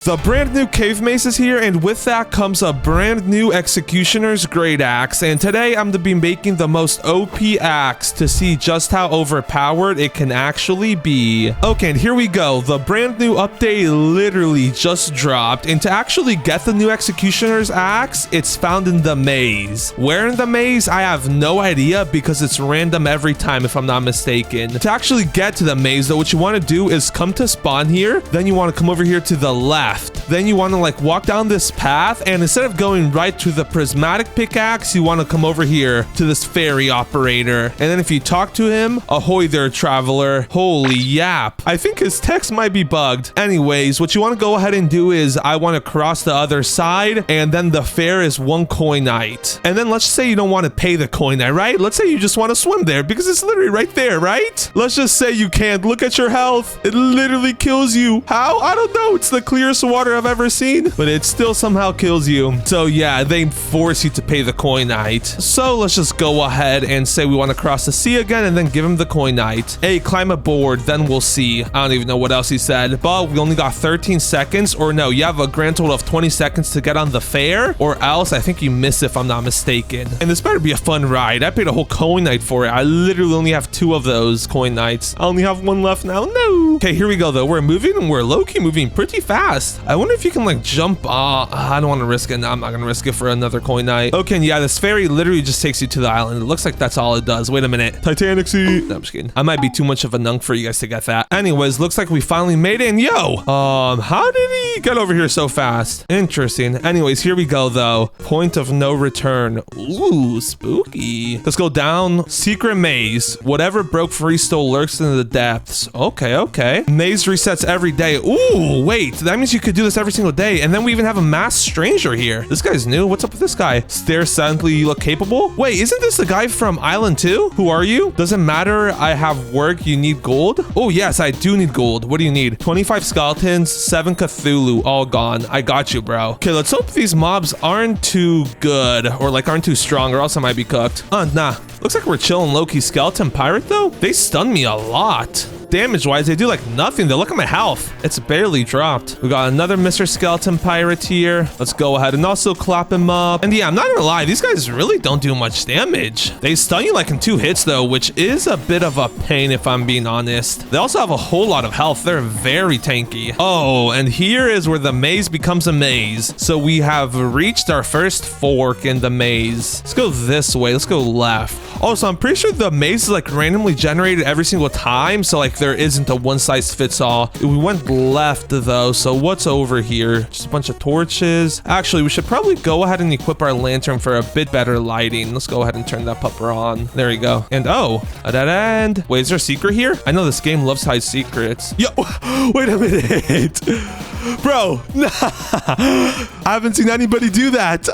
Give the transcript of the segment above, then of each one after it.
The brand new cave maze is here, and with that comes a brand new executioner's great axe. And today I'm going to be making the most OP axe to see just how overpowered it can actually be. Okay, and here we go. The brand new update literally just dropped, and to actually get the new executioner's axe, it's found in the maze. Where in the maze, I have no idea because it's random every time if I'm not mistaken. To actually get to the maze though, what you want to do is come to spawn here, then you want to come over here to the left. Then you want to like walk down this path, and instead of going right to the prismatic pickaxe, you want to come over here to this fairy operator. And then if you talk to him, ahoy there, traveler. Holy yap. I think his text might be bugged. Anyways, what you want to go ahead and do is I want to cross the other side, and then the fare is 1 coinite. And then let's say you don't want to pay the coinite, right? Let's say you just want to swim there because it's literally right there, right? Let's just say you can't. Look at your health. It literally kills you. How? I don't know. It's the clearest water I've ever seen, but it still somehow kills you. So yeah, they force you to pay the coinite. So let's just go ahead and say we want to cross the sea again, and then give him the coinite. Hey, climb aboard, then we'll see. I don't even know what else he said, but we only got 13 seconds, or no, you have a grand total of 20 seconds to get on the fare, or else I think you miss if I'm not mistaken. And this better be a fun ride. I paid a whole coinite for it. I literally only have 2 of those coinites. I only have 1 left now. No. Okay, here we go though. We're moving, and we're low-key moving pretty fast. I wonder if you can like jump. I don't want to risk it. No, I'm not gonna risk it for another coinite. Okay, and yeah, this ferry literally just takes you to the island. It looks like that's all it does. Wait a minute. Titanic sea. No, I'm just kidding. I might be too much of a nunk for you guys to get that. Anyways, looks like we finally made it. And yo, how did he get over here so fast? Interesting. Anyways, here we go though. Point of no return. Ooh, spooky. Let's go down. Secret maze. Whatever broke free still lurks in the depths. Okay. Maze resets every day. Ooh, wait. That means you could do this every single day. And then we even have a masked stranger here. This guy's new. What's up with this guy? Stare silently, you look capable. Wait, isn't this the guy from Island 2? Who are you? Doesn't matter. I have work. You need gold? Oh, yes, I do need gold. What do you need? 25 skeletons, 7 Cthulhu, all gone. I got you, bro. Okay, let's hope these mobs aren't too good or like aren't too strong, or else I might be cooked. Nah. Looks like we're chilling low-key. Skeleton pirate though? They stun me a lot. Damage wise, they do like nothing. They look at my health. It's barely dropped. We got another Mr. Skeleton Pirate here. Let's go ahead and also clap him up. And yeah, I'm not gonna lie, these guys really don't do much damage. They stun you like in 2 hits though, which is a bit of a pain if I'm being honest. They also have a whole lot of health. They're very tanky. Oh, and here is where the maze becomes a maze. So we have reached our first fork in the maze. Let's go this way. Let's go left. Oh, so I'm pretty sure the maze is like randomly generated every single time. So like there isn't a one-size-fits-all. We went left though, so what's over here? Just a bunch of torches. Actually, we should probably go ahead and equip our lantern for a bit better lighting. Let's go ahead and turn that pupper on. There we go. And oh, a dead end. Wait, is there a secret here? I know this game loves hide secrets. Yo, wait a minute. Bro, I haven't seen anybody do that.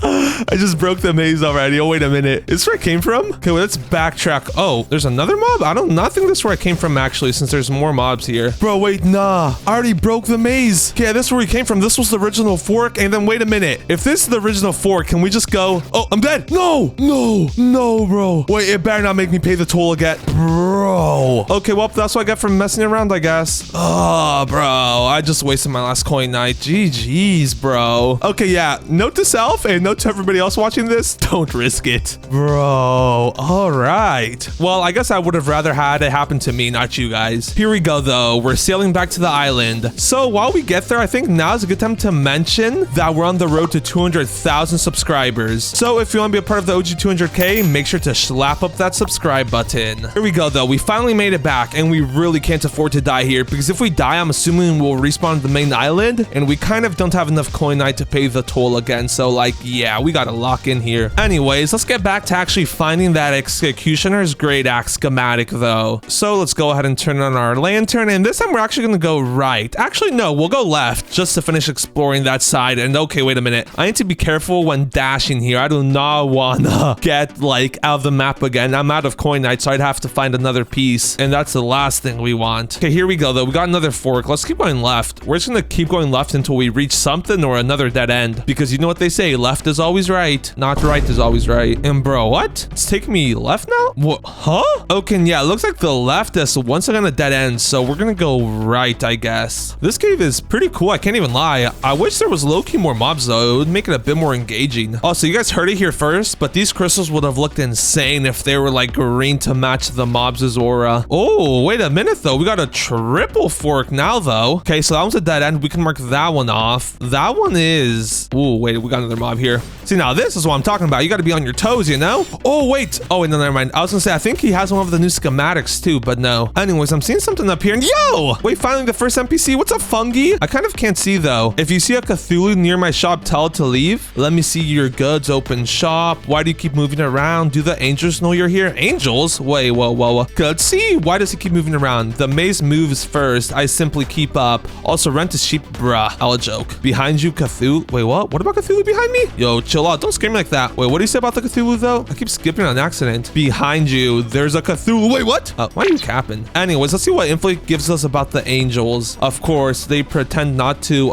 I just broke the maze already. Oh, wait a minute. Is this where I came from? Okay, well, let's backtrack. Oh, there's another mob? I don't think this is where I came from, actually, since there's more mobs here. Bro, wait, nah. I already broke the maze. Okay, this is where we came from. This was the original fork. And then wait a minute. If this is the original fork, can we just go? Oh, I'm dead. No, bro. Wait, it better not make me pay the toll again. Bro. Okay, well, that's what I got from messing around, I guess. Oh, bro. I just wasted my last coinite. GG's, bro. Okay, yeah. Note to self and note to everybody else watching this, don't risk it, bro. All right, well, I guess I would have rather had it happen to me, not you guys. Here we go though. We're sailing back to the island. So while we get there, I think now is a good time to mention that we're on the road to 200,000 subscribers. So if you want to be a part of the OG 200k, make sure to slap up that subscribe button. Here we go though. We finally made it back, and we really can't afford to die here, because if we die, I'm assuming we'll respawn to the main island, and we kind of don't have enough coinite to pay the toll again. So like, yeah, we gotta lock in here. Anyways, let's get back to actually finding that executioner's great axe schematic though. So let's go ahead and turn on our lantern, and this time we're actually gonna go right. Actually, no, we'll go left just to finish exploring that side. And okay, wait a minute. I need to be careful when dashing here. I do not wanna get like out of the map again. I'm out of coinite, so I'd have to find another piece, and that's the last thing we want. Okay, here we go though. We got another fork. Let's keep going left. We're just gonna keep going left until we reach something or another dead end, because you know what they say, left is is always right. Not right is always right. And bro, what? It's taking me left now? What? Huh? Okay, and yeah, it looks like the left is once again a dead end, so we're gonna go right, I guess. This cave is pretty cool, I can't even lie. I wish there was low-key more mobs though. It would make it a bit more engaging. Also, you guys heard it here first, but these crystals would have looked insane if they were like green to match the mobs' aura. Oh, wait a minute though. We got a triple fork now though. Okay, so that one's a dead end. We can mark that one off. That one is... Oh, wait, we got another mob here. See, now this is what I'm talking about. You got to be on your toes, you know? Oh, wait. Oh, wait, no, never mind. I was gonna say, I think he has one of the new schematics too, but no. Anyways, I'm seeing something up here. And yo! Wait, finally the first NPC. What's up, fungi? I kind of can't see though. If you see a Cthulhu near my shop, tell it to leave. Let me see your goods. Open shop. Why do you keep moving around? Do the angels know you're here? Angels? Wait, whoa. Good. See? Why does he keep moving around? The maze moves first. I simply keep up. Also, rent a sheep. Bruh. I'll joke. Behind you, Cthulhu. Wait, what? What about Cthulhu behind me? Yo, chill out. Don't scare me like that. Wait, what do you say about the Cthulhu though? I keep skipping on accident. Behind you, there's a Cthulhu. Wait, what? Why are you capping? Anyways, let's see what info it gives us about the angels. Of course, they pretend not to,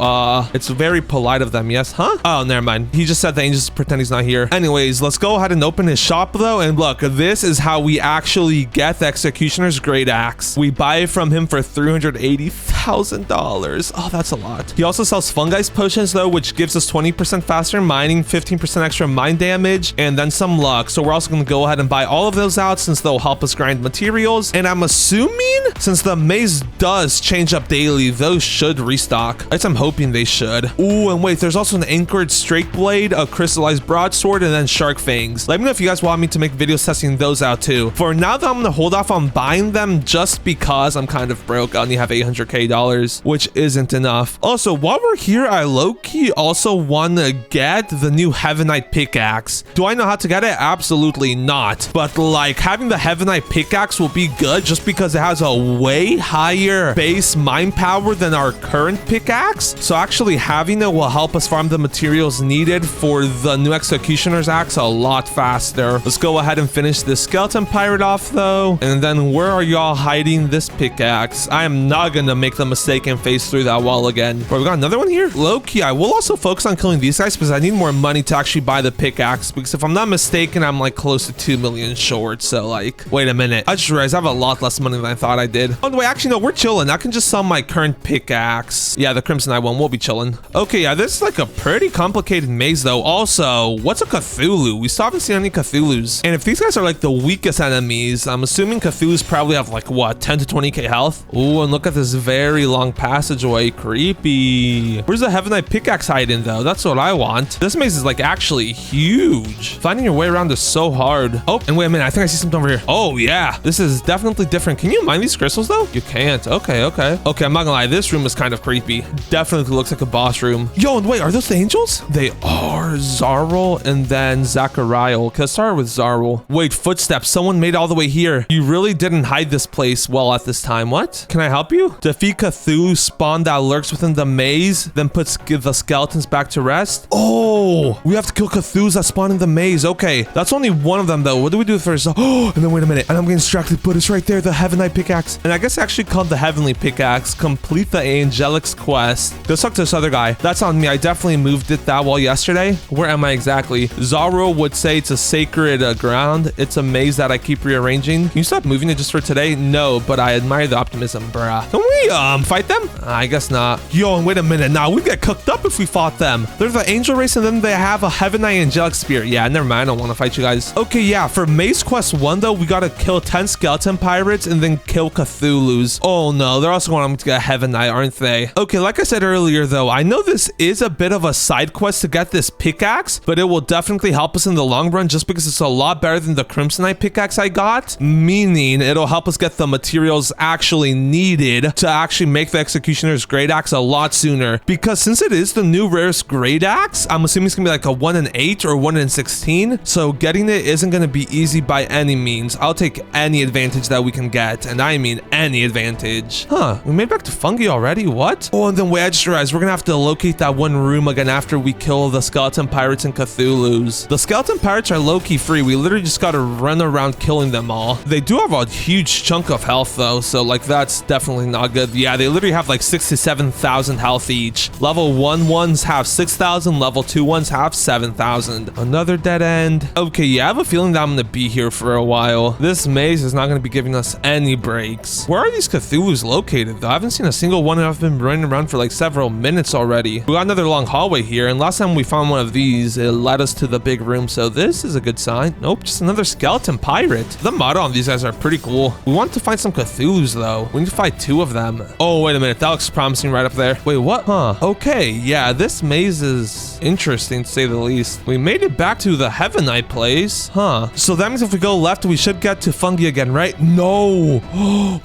it's very polite of them, yes? Huh? Oh, never mind. He just said the angels pretend he's not here. Anyways, let's go ahead and open his shop though. And look, this is how we actually get the Executioner's Great Axe. We buy it from him for $380,000. Oh, that's a lot. He also sells fungi's potions though, which gives us 20% faster mining, 15% extra mine damage, and then some luck. So we're also going to go ahead and buy all of those out since they'll help us grind materials. And I'm assuming since the maze does change up daily, those should restock. At least I'm hoping they should. Ooh, and wait, there's also an anchored straight blade, a crystallized broadsword, and then shark fangs. Let me know if you guys want me to make videos testing those out too. For now though, I'm going to hold off on buying them just because I'm kind of broke. I only have $800K, which isn't enough. Also, while we're here, I low-key also want to get the new Heavenite pickaxe. Do I know how to get it? Absolutely not. But like having the Heavenite pickaxe will be good just because it has a way higher base mine power than our current pickaxe. So actually having it will help us farm the materials needed for the new Executioner's axe a lot faster. Let's go ahead and finish this skeleton pirate off though. And then where are y'all hiding this pickaxe? I am not gonna make the mistake and face through that wall again. Bro, we got another one here? Low-key, I will also focus on killing these guys because I need more money to actually buy the pickaxe, because if I'm not mistaken, I'm like close to 2 million short. So like, wait a minute. I just realized I have a lot less money than I thought I did. Oh, wait, actually, no, we're chilling. I can just sell my current pickaxe. Yeah, the Crimson Eye one. We'll be chilling. Okay, yeah, this is like a pretty complicated maze though. Also, what's a Cthulhu? We still haven't seen any Cthulhus. And if these guys are like the weakest enemies, I'm assuming Cthulhus probably have like what, 10 to 20k health? Ooh, and look at this very long passageway. Creepy. Where's the Heavenite pickaxe hiding though? That's what I want. This maze is like actually huge. Finding your way around is so hard. Oh, and wait a minute. I think I see something over here. Oh yeah, this is definitely different. Can you mine these crystals though? You can't. Okay, I'm not gonna lie. This room is kind of creepy. Definitely looks like a boss room. Yo, and wait, are those the angels? They are. Zarl and then Zachariah. Okay, let's start with Zarl. Wait, footsteps. Someone made it all the way here. You really didn't hide this place well at this time. What? Can I help you? Defeat Cthulhu spawn that lurks within the maze, then puts the skeletons back to rest. Oh, we have to kill Cthulhus that spawn in the maze. Okay, that's only one of them though. What do we do first? Oh, and then wait a minute. And I'm getting distracted, but it's right there, the Heavenite pickaxe. And I guess actually called the Heavenly Pickaxe. Complete the Angelic's quest. Let's talk to this other guy. That's on me. I definitely moved it that wall yesterday. Where am I exactly? Zaro would say it's a sacred ground. It's a maze that I keep rearranging. Can you stop moving it just for today? No, but I admire the optimism, bruh. Can we fight them? I guess not. Yo, and wait a minute. Now we'd get cooked up if we fought them. They're the angel race and then they have a Heavenite angelic spirit. Yeah, never mind. I don't want to fight you guys. Okay, yeah. For Maze Quest 1 though, we gotta kill 10 skeleton pirates and then kill Cthulhus. Oh no, they're also going to get a Heavenite, aren't they? Okay, like I said earlier though, I know this is a bit of a side quest to get this pickaxe, but it will definitely help us in the long run just because it's a lot better than the Crimsonite pickaxe I got, meaning it'll help us get the materials actually needed to actually make the Executioner's Great Axe a lot sooner. Because since it is the new rarest Great Axe, I'm assuming it's gonna be like a 1 in 8 or 1 in 16, so getting it isn't gonna be easy by any means. I'll take any advantage that we can get, and I mean any advantage. Huh, we made it back to fungi already? What? Oh, and then wait, I just realized we're gonna have to locate that one room again after we kill the skeleton pirates and Cthulhus. The skeleton pirates are low-key free. We literally just gotta run around killing them all. They do have a huge chunk of health though, so like that's definitely not good. Yeah, they literally have like 6 to 7,000 health each. Level 1 ones have 6,000, level 2 ones have 7,000. Another dead end. Okay, yeah, I have a feeling that I'm gonna be here for a while. This maze is not gonna be giving us any breaks. Where are these Cthulhus located, though? I haven't seen a single one, and I've been running around for like several minutes already. We got another long hallway here, and last time we found one of these, it led us to the big room, so this is a good sign. Nope, just another skeleton pirate. The motto on these guys are pretty cool. We want to find some Cthulhus, though. We need to fight 2 of them. Oh, wait a minute. That looks promising right up there. Wait, what? Huh. Okay, yeah, this maze is interesting, to say the least. We made it back to the Heavenite place. Huh. So that means if we go left, we should get to Fungi again, right? No.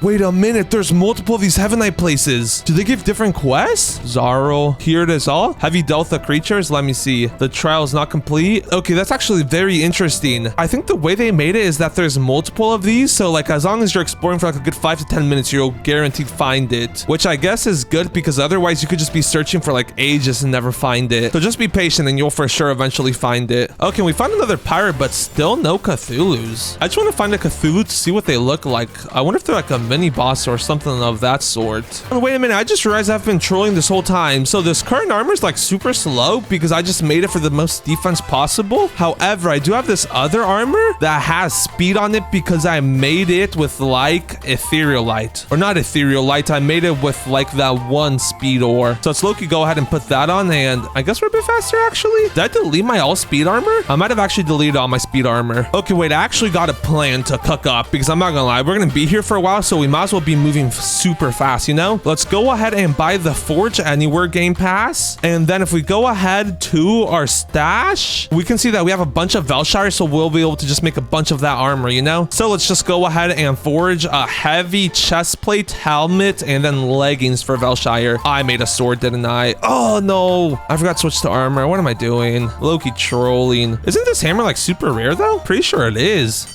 Wait a minute. There's multiple of these Heavenite places. Do they give different quests? Zarl. Here it is all. Have you dealt with the creatures? Let me see. The trial is not complete. Okay, that's actually very interesting. I think the way they made it is that there's multiple of these. So like as long as you're exploring for like a good 5 to 10 minutes, you'll guaranteed find it, which I guess is good because otherwise you could just be searching for like ages and never find it. So just be patient and you'll for sure eventually find it. Okay, we found another pirate, but still no Cthulhus. I just want to find a Cthulhu to see what they look like. I wonder if they're like a mini boss or something of that sort. Oh, wait a minute, I just realized I've been trolling this whole time. So this current armor is like super slow because I just made it for the most defense possible. However, I do have this other armor that has speed on it because I made it with like ethereal light, or not ethereal light. I made it with like that one speed ore. So it's Loki, go ahead and put that on, and I guess we're a bit faster actually. Did I delete my all speed armor? I might have actually deleted all my speed armor. Okay, wait, I actually got a plan to cook up because I'm not gonna lie, we're gonna be here for a while, so we might as well be moving super fast, you know? Let's go ahead and buy the Forge Anywhere game pass, and then if we go ahead to our stash, we can see that we have a bunch of Velshire, so we'll be able to just make a bunch of that armor, you know? So let's just go ahead and forge a heavy chest plate, helmet, and then leggings for Velshire. I made a sword, didn't I? Oh no, I forgot to switch to armor. What am I doing? Loki trolling. Isn't this hammer like super rare though? Pretty sure it is.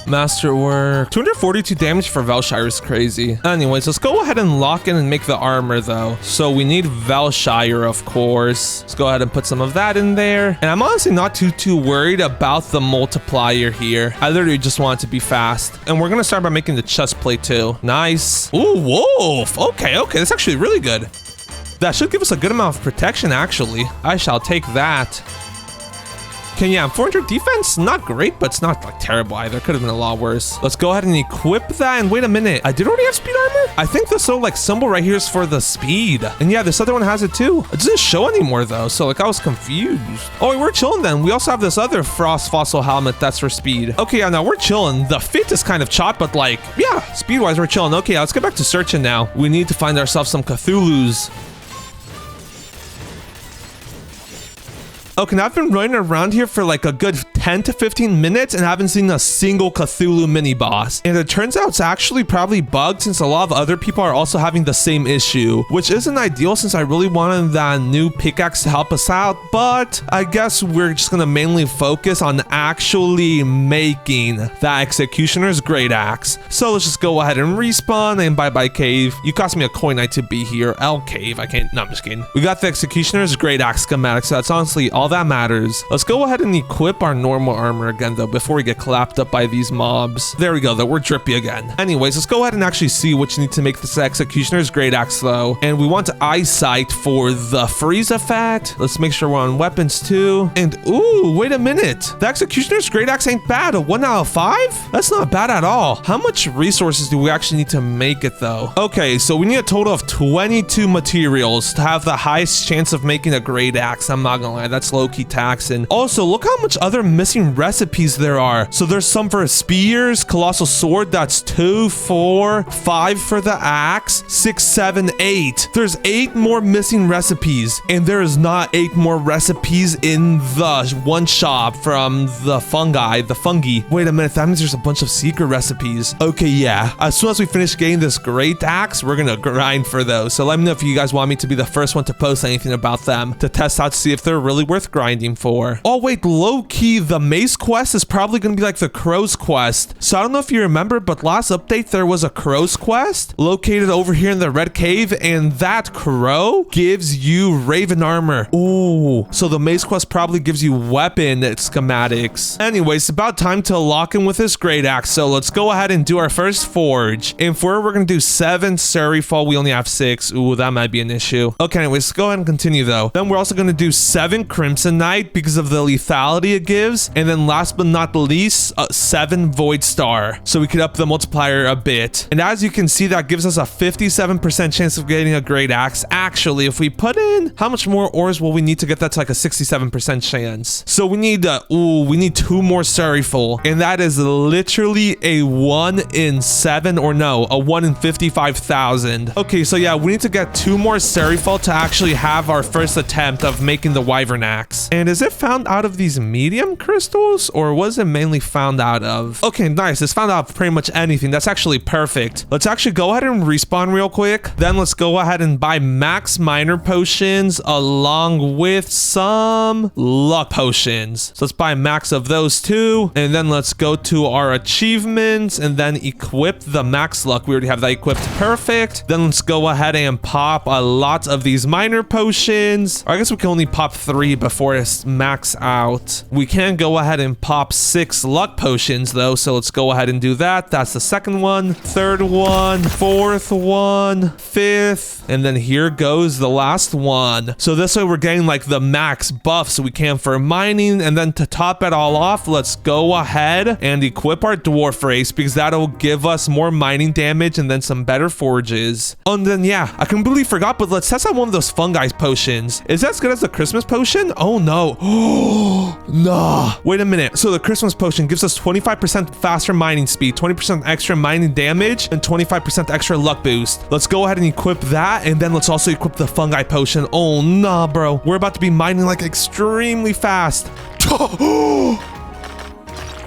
Masterwork. 242 damage for Velshire is crazy. Anyways, let's go ahead and lock in and make the armor though. So we need Velshire, of course. Let's go ahead and put some of that in there. And I'm honestly not too worried about the multiplier here. I literally just want it to be fast. And we're gonna start by making the chest plate too. Nice. Ooh, wolf. Okay, that's actually really good. That should give us a good amount of protection actually. I shall take that. Okay, yeah, 400 defense, not great, but it's not like terrible either. Could have been a lot worse. Let's go ahead and equip that. And wait a minute, I did already have speed armor? I think this little like symbol right here is for the speed. And yeah, this other one has it too. It doesn't show anymore though, so like I was confused. Oh, wait, we're chilling then. We also have this other frost fossil helmet that's for speed. Okay, yeah, now we're chilling. The fit is kind of chopped, but like, yeah, speed-wise, we're chilling. Okay, let's get back to searching now. We need to find ourselves some Cthulhus. Okay, now I've been running around here for like a good 10 to 15 minutes and haven't seen a single Cthulhu mini boss. And it turns out it's actually probably bugged since a lot of other people are also having the same issue, which isn't ideal since I really wanted that new pickaxe to help us out. But I guess we're just gonna mainly focus on actually making that Executioner's Great Axe. So let's just go ahead and respawn and bye-bye cave. You cost me a coin night to be here. L cave, I can't, no, I'm just kidding. We got the Executioner's Great Axe schematic, so that's honestly all that matters. Let's go ahead and equip our normal armor again though before we get clapped up by these mobs. There we go though, we're drippy again. Anyways, let's go ahead and actually see what you need to make this Executioner's Great Axe though. And we want eyesight for the freeze effect. Let's make sure we're on weapons too. And ooh, wait a minute. The Executioner's Great Axe ain't bad. A 1 out of 5? That's not bad at all. How much resources do we actually need to make it though? Okay, so we need a total of 22 materials to have the highest chance of making a Great Axe. I'm not gonna lie, that's low-key taxing. Also, look how much other missing recipes there are. So there's some for spears, colossal sword, that's 2, 4, 5 for the axe, 6, 7, 8. There's 8 more missing recipes, and there is not 8 more recipes in the one shop from the fungi. Wait a minute, that means there's a bunch of secret recipes. Okay, yeah. As soon as we finish getting this Great Axe, we're gonna grind for those. So let me know if you guys want me to be the first one to post anything about them to test out to see if they're really worth grinding for. Oh wait, low-key, the mace quest is probably going to be like the crow's quest. So I don't know if you remember, but last update there was a crow's quest located over here in the red cave, and that crow gives you raven armor. Ooh, so the mace quest probably gives you weapon schematics. Anyways, it's about time to lock in with this great axe. So let's go ahead and do our first forge. And for we're going to do 7 serifal. We only have 6. Ooh, that might be an issue. Okay, anyways, let's go ahead and continue though. Then we're also going to do 7 crimsonite because of the lethality it gives. And then last but not least, 7 void star. So we could up the multiplier a bit. And as you can see, that gives us a 57% chance of getting a great axe. Actually, if we put in, how much more ores will we need to get that to like a 67% chance? So we need, we need 2 more serifal. And that is literally a 1 in 7, or no, a 1 in 55,000. Okay, so yeah, we need to get 2 more serifal to actually have our first attempt of making the wyvern axe. And is it found out of these medium crystals, or was it mainly found out of? Okay, nice. It's found out of pretty much anything. That's actually perfect. Let's actually go ahead and respawn real quick. Then let's go ahead and buy max miner potions along with some luck potions. So let's buy max of those 2. And then let's go to our achievements and then equip the max luck. We already have that equipped. Perfect. Then let's go ahead and pop a lot of these miner potions. Or I guess we can only pop 3 before it's max out. We can go ahead and pop 6 luck potions though. So let's go ahead and do that. That's the second one, third one, fourth one, fifth, and then here goes the last one. So this way we're getting like the max buffs we can for mining. And then to top it all off, let's go ahead and equip our dwarf race because that'll give us more mining damage and then some better forges. And then yeah, I completely forgot, but let's test out one of those fungi potions. Is that as good as the Christmas potion? Oh no. Nah. Wait a minute. So the Christmas potion gives us 25% faster mining speed, 20% extra mining damage, and 25% extra luck boost. Let's go ahead and equip that, and then let's also equip the fungi potion. Oh nah, bro. We're about to be mining like extremely fast.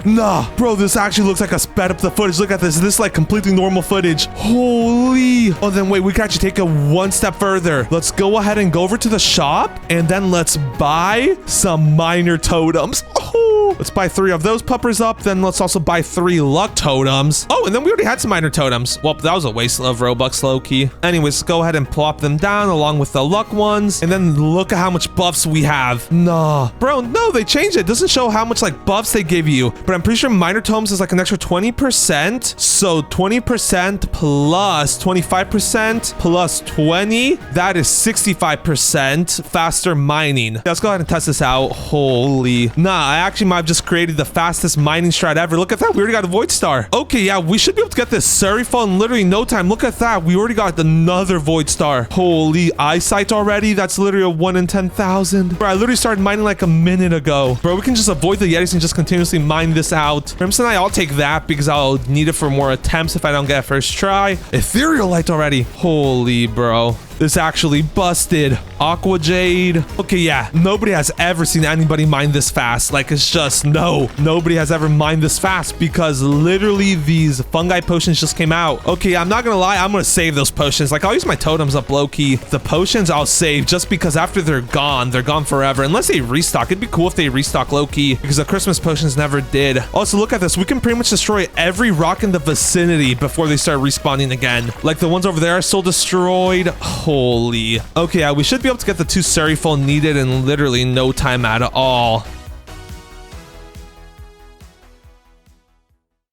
Nah, bro, this actually looks like a sped up the footage. Look at this. This is like completely normal footage. Holy. Oh, then wait, we can actually take it one step further. Let's go ahead and go over to the shop, and then let's buy some miner totems. Oh, let's buy 3 of those puppers up. Then let's also buy 3 luck totems. Oh, and then we already had some miner totems. Well, that was a waste of Robux, low-key. Anyways, let's go ahead and plop them down along with the luck ones. And then look at how much buffs we have. Nah. Bro, no, they changed it. It doesn't show how much like buffs they give you. But I'm pretty sure miner totems is like an extra 20%. So 20% plus 25% plus 20. That is 65% faster mining. Let's go ahead and test this out. Holy. Nah, I actually might have just created the fastest mining strat ever. Look at that. We already got a void star. Okay, yeah, we should be able to get this serifal in literally no time. Look at that. We already got another void star. Holy eyesight already. That's literally a 1 in 10,000. Bro, I literally started mining like a minute ago. Bro, we can just avoid the yetis and just continuously mine this out. Crimson Eye, I'll take that because I'll need it for more attempts if I don't get it first try. Ethereal Light already. Holy, bro. This actually busted. Aqua Jade. Okay, yeah. Nobody has ever seen anybody mine this fast. Like, it's just, no. Nobody has ever mined this fast because literally these fungi potions just came out. Okay, I'm not gonna lie. I'm gonna save those potions. Like, I'll use my totems up low-key. The potions I'll save just because after they're gone forever. Unless they restock. It'd be cool if they restock low-key because the Christmas potions never did. Also, look at this. We can pretty much destroy every rock in the vicinity before they start respawning again. Like, the ones over there are still destroyed. Holy. Okay, yeah, we should be able to get the 2 serifal needed in literally no time at all.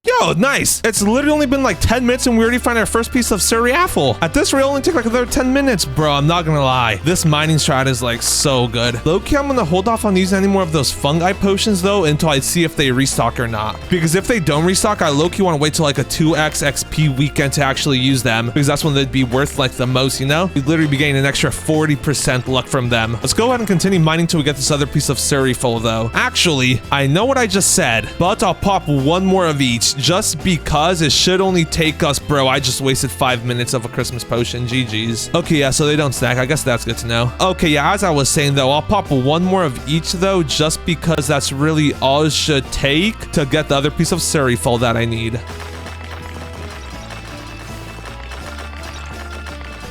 Yo, nice. It's literally only been like 10 minutes and we already find our first piece of Suriaffle. At this rate, it'll only take like another 10 minutes, bro. I'm not gonna lie. This mining strat is like so good. Low-key, I'm gonna hold off on using any more of those fungi potions though until I see if they restock or not. Because if they don't restock, I low-key want to wait till like a 2x XP weekend to actually use them. Because that's when they'd be worth like the most, you know? We'd literally be getting an extra 40% luck from them. Let's go ahead and continue mining till we get this other piece of Suriaffle though. Actually, I know what I just said, but I'll pop 1 more of each. Just because it should only take us, bro. I just wasted 5 minutes of a Christmas potion. GG's. Okay, yeah, so they don't stack. I guess that's good to know. Okay, yeah, as I was saying though, I'll pop 1 more of each though, just because that's really all it should take to get the other piece of Suriaffle that I need.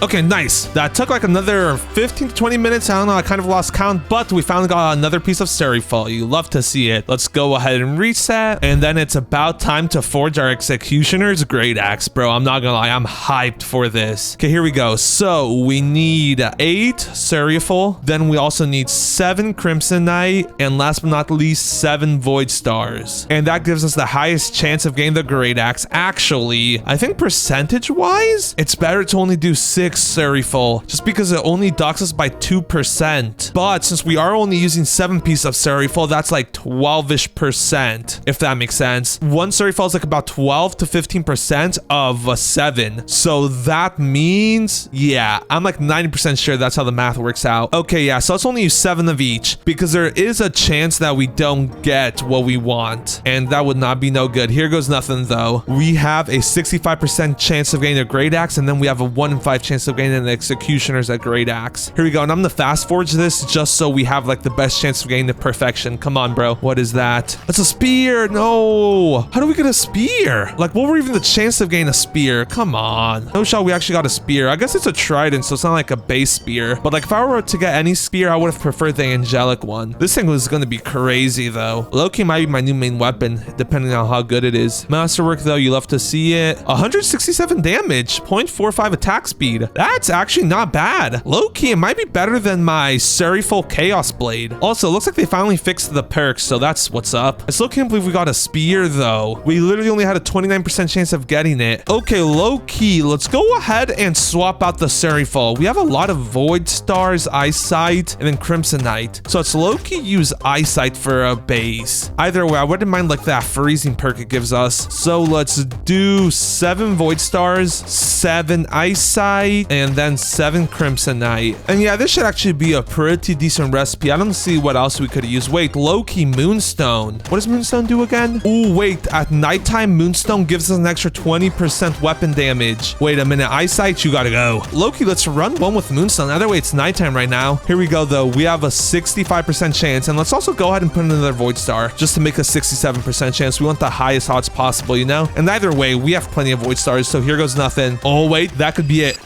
Okay, nice. That took like another 15 to 20 minutes. I don't know, I kind of lost count, but we finally got another piece of Serifal. You love to see it. Let's go ahead and reset, and then it's about time to forge our Executioner's GREATAXE, bro. I'm not gonna lie, I'm hyped for this. Okay, here we go. So we need 8 Serifal, then we also need 7 Crimsonite, and last but not least, 7 Void Stars. And that gives us the highest chance of getting the GREATAXE. Actually, I think percentage-wise, it's better to only do 6 Serifal, just because it only docks us by 2%. But since we are only using 7 pieces of Serifal, that's like 12-ish%, if that makes sense. 1 Serifal is like about 12 to 15% of a 7. So that means, yeah, I'm like 90% sure that's how the math works out. Okay, yeah, so let's only use 7 of each, because there is a chance that we don't get what we want, and that would not be no good. Here goes nothing, though. We have a 65% chance of getting a GREATAXE, and then we have a 1 in 5 chance of getting an Executioner's at GREATAXE. Here we go, and I'm gonna fast forge this just so we have like the best chance of getting the perfection. Come on, bro. What is that? That's a spear. No. How do we get a spear? Like, what were even the chance of getting a spear? Come on. No shot we actually got a spear. I guess it's a trident, so it's not like a base spear. But like, if I were to get any spear, I would have preferred the angelic one. This thing was gonna be crazy, though. Loki might be my new main weapon, depending on how good it is. Masterwork, though, you love to see it. 167 damage, 0.45 attack speed. That's actually not bad. Low-key, it might be better than my Serifal Chaos Blade. Also, it looks like they finally fixed the perks, so that's what's up. I still can't believe we got a spear, though. We literally only had a 29% chance of getting it. Okay, low-key, let's go ahead and swap out the Serifal. We have a lot of Void Stars, Eyesight, and then Crimsonite. So it's low-key use Eyesight for a base. Either way, I wouldn't mind like that freezing perk it gives us. So let's do 7 Void Stars, 7 Eyesight, and then 7 Crimsonite. And yeah, this should actually be a pretty decent recipe. I don't see what else we could use. Wait, low-key Moonstone. What does Moonstone do again? Ooh, wait, at nighttime, Moonstone gives us an extra 20% weapon damage. Wait a minute, Eyesight, you gotta go. Low-key, let's run one with Moonstone. Either way, it's nighttime right now. Here we go, though. We have a 65% chance, and let's also go ahead and put in another Void Star, just to make a 67% chance. We want the highest odds possible, you know? And either way, we have plenty of Void Stars, so here goes nothing. Oh, wait, that could be it.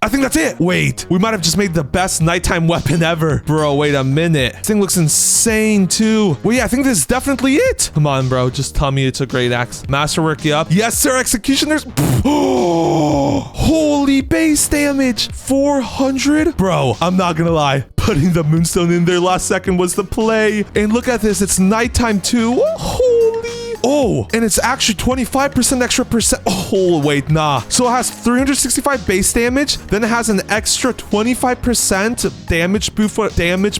I think that's it. Wait, we might have just made the best nighttime weapon ever. Bro, wait a minute. This thing looks insane too. Well, yeah, I think this is definitely it. Come on, bro. Just tell me it's a GREATAXE. Masterwork you up. Yes, sir. Executioners. Holy base damage. 400. Bro, I'm not gonna lie. Putting the Moonstone in there last second was the play. And look at this. It's nighttime too. Holy. Oh, and it's actually 25% extra percent. Oh, wait, nah. So it has 365 base damage. Then it has an extra 25% damage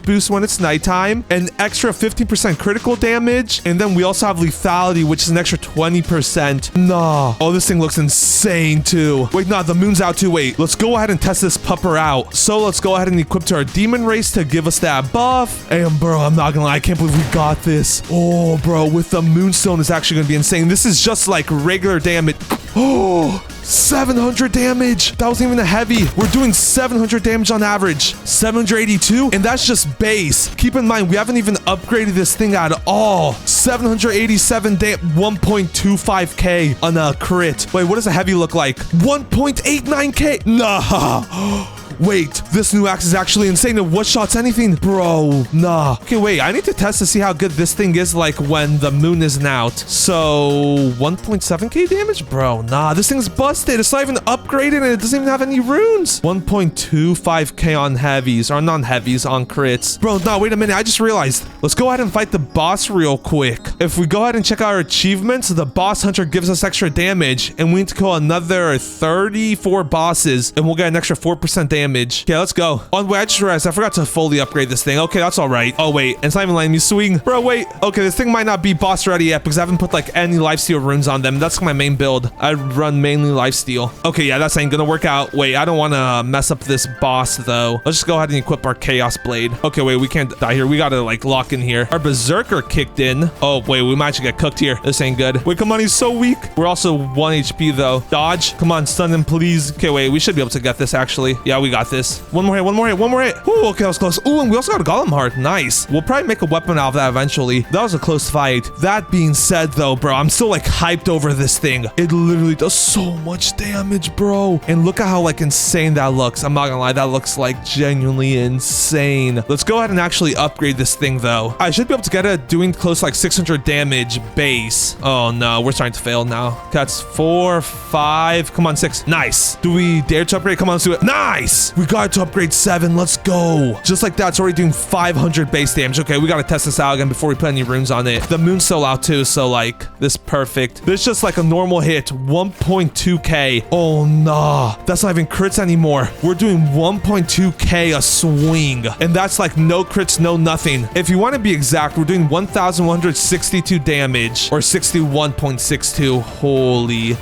boost when it's nighttime. An extra 15% critical damage. And then we also have lethality, which is an extra 20%. Nah. Oh, this thing looks insane too. Wait, nah, the moon's out too. Wait, let's go ahead and test this pupper out. So let's go ahead and equip to our demon race to give us that buff. And bro, I'm not gonna lie, I can't believe we got this. Oh, bro, with the Moonstone, it's actually gonna be insane. This is just like regular damage. Oh, 700 damage. That wasn't even a heavy. We're doing 700 damage on average. 782, and that's just base. Keep in mind, we haven't even upgraded this thing at all. 787 1.25k on a crit. Wait, what does a heavy look like? 1.89k. Nah. Wait, this new axe is actually insane. It one-shots anything. Bro, nah. Okay, wait. I need to test to see how good this thing is like when the moon isn't out. So, 1.7k damage? Bro, nah. This thing's busted. It's not even upgraded and it doesn't even have any runes. 1.25k on heavies. Or non-heavies, on crits. Bro, nah, wait a minute. I just realized. Let's go ahead and fight the boss real quick. If we go ahead and check out our achievements, the boss hunter gives us extra damage. And we need to kill another 34 bosses. And we'll get an extra 4% damage. Okay, let's go. On the way, I just realized I forgot to fully upgrade this thing. Okay, that's all right. Oh, wait. And it's not even letting me swing. Bro, wait. Okay, this thing might not be boss ready yet because I haven't put like any lifesteal runes on them. That's my main build. I run mainly lifesteal. Okay, yeah, that's ain't gonna work out. Wait, I don't want to mess up this boss though. Let's just go ahead and equip our Chaos Blade. Okay, wait, we can't die here. We gotta like lock in here. Our Berserker kicked in. Oh, wait, we might actually get cooked here. This ain't good. Wait, come on, he's so weak. We're also 1 HP though. Dodge. Come on, stun him, please. Okay, wait, we should be able to get this actually. Yeah, we got got this. One more hit, one more hit, one more hit. Ooh, okay, that was close. Ooh, and we also got a golem heart. Nice. We'll probably make a weapon out of that eventually. That was a close fight. That being said, though, bro, I'm still, like, hyped over this thing. It literally does so much damage, bro. And look at how, like, insane that looks. I'm not gonna lie. That looks, like, genuinely insane. Let's go ahead and actually upgrade this thing, though. I should be able to get it doing close to, like, 600 damage base. Oh, no. We're starting to fail now. That's 4, 5. Come on, 6. Nice. Do we dare to upgrade? Come on, let's do it. Nice. We got it to upgrade 7. Let's go. Just like that, it's already doing 500 base damage. Okay, we gotta test this out again before we put any runes on it. The moon's still out too, so like, this is perfect. This is just like a normal hit. 1.2k. Oh, nah. That's not even crits anymore. We're doing 1.2k a swing. And that's like no crits, no nothing. If you want to be exact, we're doing 1,162 damage or 61.62. Holy...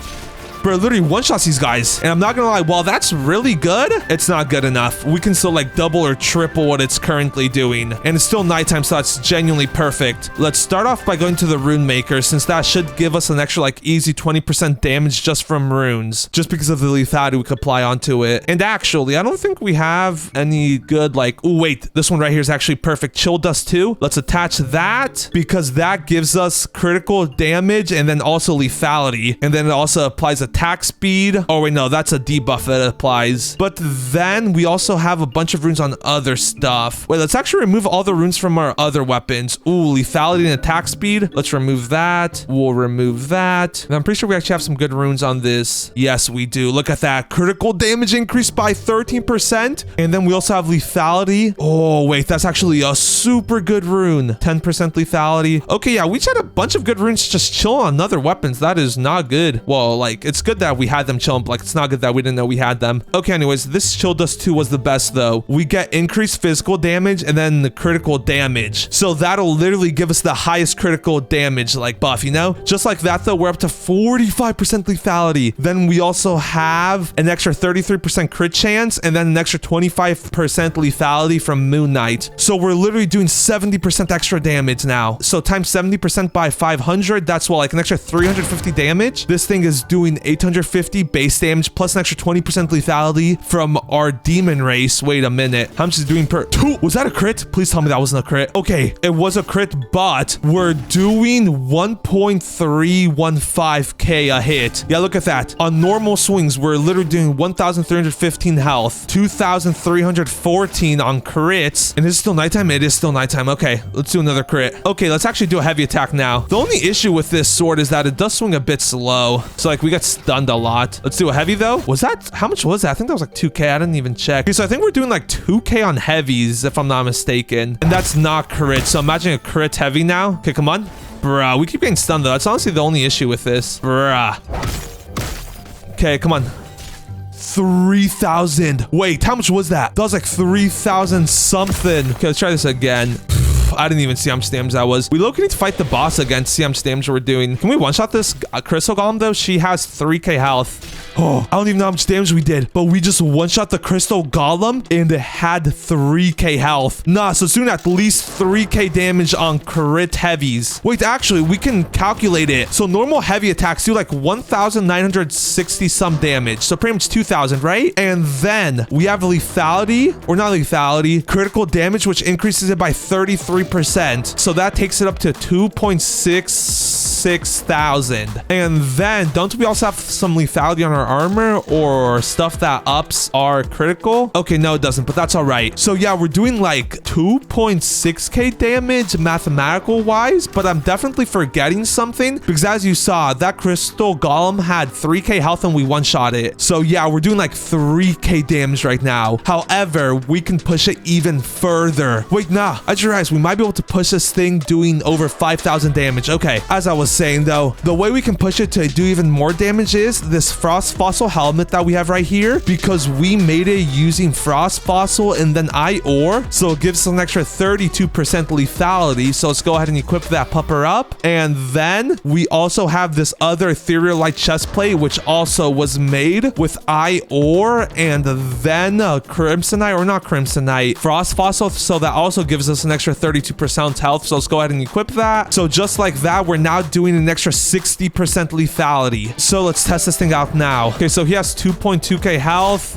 Bro, literally one-shots these guys. And I'm not gonna lie, while that's really good, it's not good enough. We can still like double or triple what it's currently doing. And it's still nighttime, so that's genuinely perfect. Let's start off by going to the rune maker, since that should give us an extra like easy 20% damage just from runes. Just because of the lethality we could apply onto it. And actually, I don't think we have any good like... Oh, wait. This one right here is actually perfect. Chill Dust 2. Let's attach that because that gives us critical damage and then also lethality. And then it also applies attack speed. Oh wait, no, that's a debuff that applies. But then we also have a bunch of runes on other stuff. Wait, let's actually remove all the runes from our other weapons. Ooh, lethality and attack speed. Let's remove that. We'll remove that. And I'm pretty sure we actually have some good runes on this. Yes, we do. Look at that. Critical damage increased by 13%. And then we also have lethality. Oh, wait, that's actually a super good rune. 10% lethality. Okay, yeah, we just had a bunch of good runes just chilling on other weapons. That is not good. Well, like, it's good that we had them chilling, but like, it's not good that we didn't know we had them. Okay, anyways, this Chill Dust 2 was the best, though. We get increased physical damage and then the critical damage. So that'll literally give us the highest critical damage, like, buff, you know? Just like that, though, we're up to 45% lethality. Then we also have an extra 33% crit chance and then an extra 25% lethality from Moon Knight. So we're literally doing 70% extra damage now. So times 70% by 500, that's what, like an extra 350 damage. This thing is doing 850 base damage plus an extra 20% lethality from our demon race. Wait a minute. How much is it doing per... 2? Was that a crit? Please tell me that wasn't a crit. Okay, it was a crit, but we're doing 1.315k a hit. Yeah, look at that. On normal swings, we're literally doing 1,315 health, 2,314 on crits. And is it still nighttime? It is still nighttime. Okay, let's do another crit. Okay, let's actually do a heavy attack now. The only issue with this sword is that it does swing a bit slow. So like we got stunned a lot. Let's do a heavy though. Was that, how much was that? I think that was like 2k. I didn't even check. Okay, so I think we're doing like 2k on heavies if I'm not mistaken. And that's not crit. So imagine a crit heavy now. Okay, come on. Bruh, we keep getting stunned though. That's honestly the only issue with this. Bruh. Okay, come on. 3,000. Wait, how much was that? That was like 3,000 something. Okay, let's try this again. I didn't even see how much damage that was. We low-key need to fight the boss again to see how much damage we're doing. Can we one-shot this crystal golem though? She has 3k health. Oh, I don't even know how much damage we did, but we just one-shot the crystal golem and it had 3k health. Nah, so it's doing at least 3k damage on crit heavies. Wait, actually, we can calculate it. So normal heavy attacks do like 1,960 some damage. So pretty much 2,000, right? And then we have lethality, or not lethality, critical damage, which increases it by 33%. So that takes it up to 2.66,000. And then don't we also have some lethality on our armor or stuff that ups our critical? Okay, no, it doesn't, but that's all right. So yeah, we're doing like 2.6k damage mathematical wise, but I'm definitely forgetting something because as you saw, that crystal golem had 3k health and we one-shot it. So yeah, we're doing like 3k damage right now. However, we can push it even further. Wait, nah, I just realized we might be able to push this thing doing over 5,000 damage. Okay, as I was saying though, the way we can push it to do even more damage is this frost fossil helmet that we have right here, because we made it using frost fossil and then ore, so it gives us an extra 32% lethality. So let's go ahead and equip that pupper up. And then we also have this other ethereal light chest plate, which also was made with ore and then crimsonite, or not crimsonite, frost fossil, so that also gives us an extra 32% health. So let's go ahead and equip that. So just like that, we're now doing an extra 60% lethality. So let's test this thing out now. Okay, so he has 2.2k health.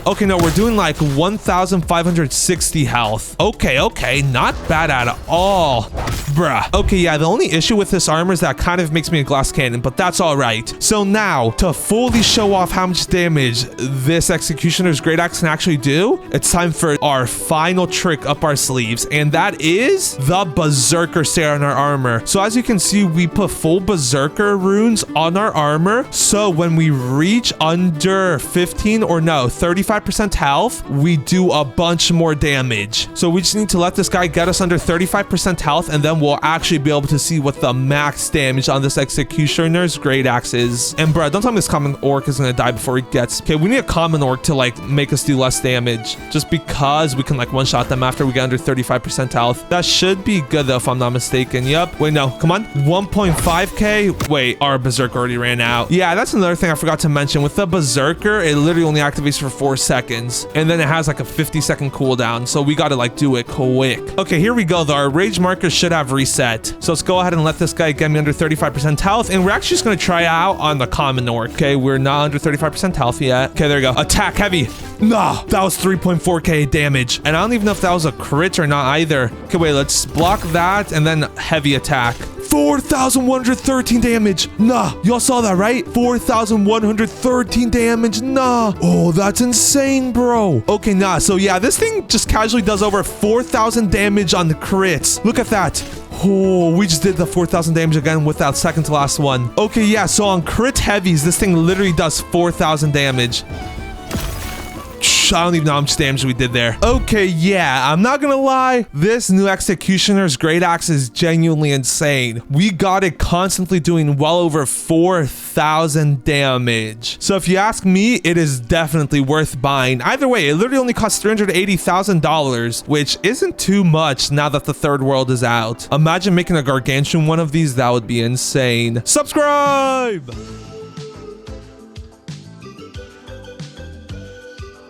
Okay, no, we're doing like 1,560 health. Okay, not bad at all. Bruh. Okay, yeah, the only issue with this armor is that kind of makes me a glass cannon, but that's all right. So now, to fully show off how much damage this Executioner's Great Axe can actually do, it's time for our final trick up our sleeves, and that is the Berserker stare on our armor. So as you can see, we put full Berserker runes on our armor, so when we reach under 35% health, we do a bunch more damage. So we just need to let this guy get us under 35% health, and then we'll actually be able to see what the max damage on this Executioner's Great Axe is. And bro, don't tell me this common orc is gonna die before he gets... Okay, we need a common orc to like make us do less damage, just because we can like one-shot them after we get under 35% health. That should be good though, if I'm not mistaken. Yep. Wait, no, come on. 1.5k. Wait, our Berserker already ran out. Yeah, that's another thing I forgot to mention. With the Berserker, it literally only activates for 4 seconds, and then it has like a 50-second cooldown, so we gotta like do it quick. Okay, here we go though. Our rage marker should have reset, so let's go ahead and let this guy get me under 35% health, and we're actually just gonna try out on the common orc. Okay, we're not under 35% health yet. Okay, there we go. Attack heavy. Nah, that was 3.4k damage, and I don't even know if that was a crit or not either. Okay, wait, let's block that and then heavy attack. 4,113 damage. Nah, y'all saw that, right? 4,113 damage. Nah. Oh, that's insane, bro. Okay, nah. So yeah, this thing just casually does over 4,000 damage on the crits. Look at that. Oh, we just did the 4,000 damage again with that second to last one. Okay, yeah. So on crit heavies, this thing literally does 4,000 damage. I don't even know how much damage we did there. Okay, yeah, I'm not gonna lie. This new Executioner's Great Axe is genuinely insane. We got it constantly doing well over 4,000 damage. So if you ask me, it is definitely worth buying. Either way, it literally only costs $380,000, which isn't too much now that the third world is out. Imagine making a gargantuan one of these. That would be insane. Subscribe!